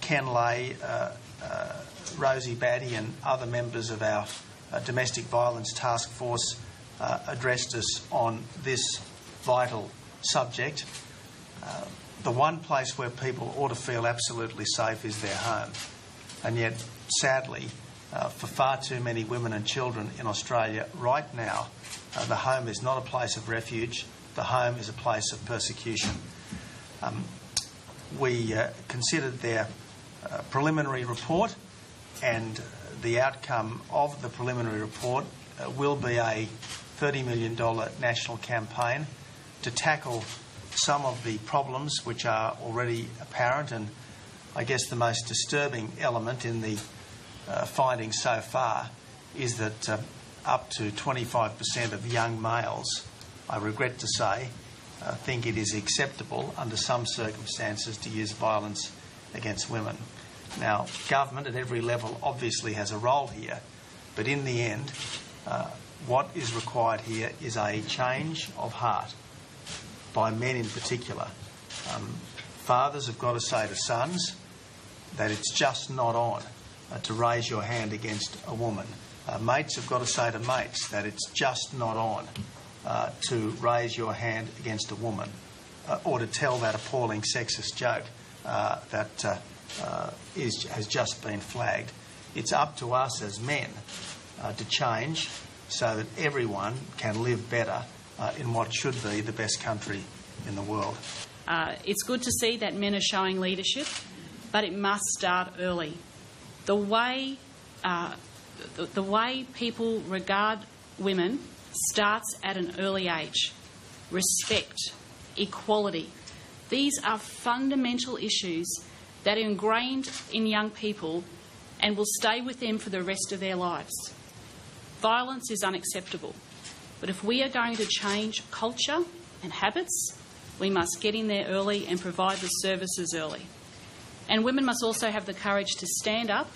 Ken Lay, Rosie Batty and other members of our Domestic Violence Task Force addressed us on this vital subject. The one place where people ought to feel absolutely safe is their home. And yet, sadly, for far too many women and children in Australia right now, the home is not a place of refuge. The home is a place of persecution. We considered their preliminary report, and the outcome of the preliminary report will be a $30 million national campaign to tackle some of the problems which are already apparent. And I guess the most disturbing element in the findings so far is that up to 25% of young males, I regret to say, think it is acceptable under some circumstances to use violence against women. Now, government at every level obviously has a role here, but in the end, what is required here is a change of heart by men in particular. Fathers have got to say to sons that it's just not on to raise your hand against a woman. Mates have got to say to mates that it's just not on to raise your hand against a woman, or to tell that appalling sexist joke that has just been flagged. It's up to us as men to change so that everyone can live better in what should be the best country in the world. It's good to see that men are showing leadership, but it must start early. The way people regard women starts at an early age. Respect, equality. These are fundamental issues that are ingrained in young people and will stay with them for the rest of their lives. Violence is unacceptable, but if we are going to change culture and habits, we must get in there early and provide the services early. And women must also have the courage to stand up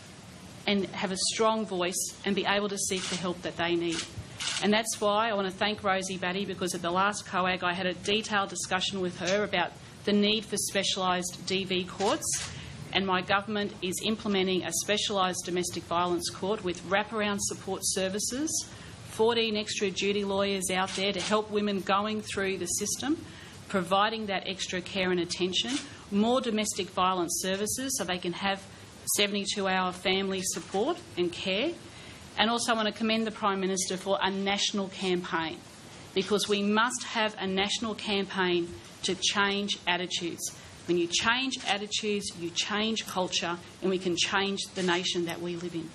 and have a strong voice and be able to seek the help that they need. And that's why I want to thank Rosie Batty, because at the last COAG I had a detailed discussion with her about the need for specialised DV courts, and my government is implementing a specialised domestic violence court with wraparound support services, 14 extra duty lawyers out there to help women going through the system, providing that extra care and attention, more domestic violence services so they can have 72-hour family support and care. And also I want to commend the Prime Minister for a national campaign, because we must have a national campaign to change attitudes. When you change attitudes, you change culture, and we can change the nation that we live in.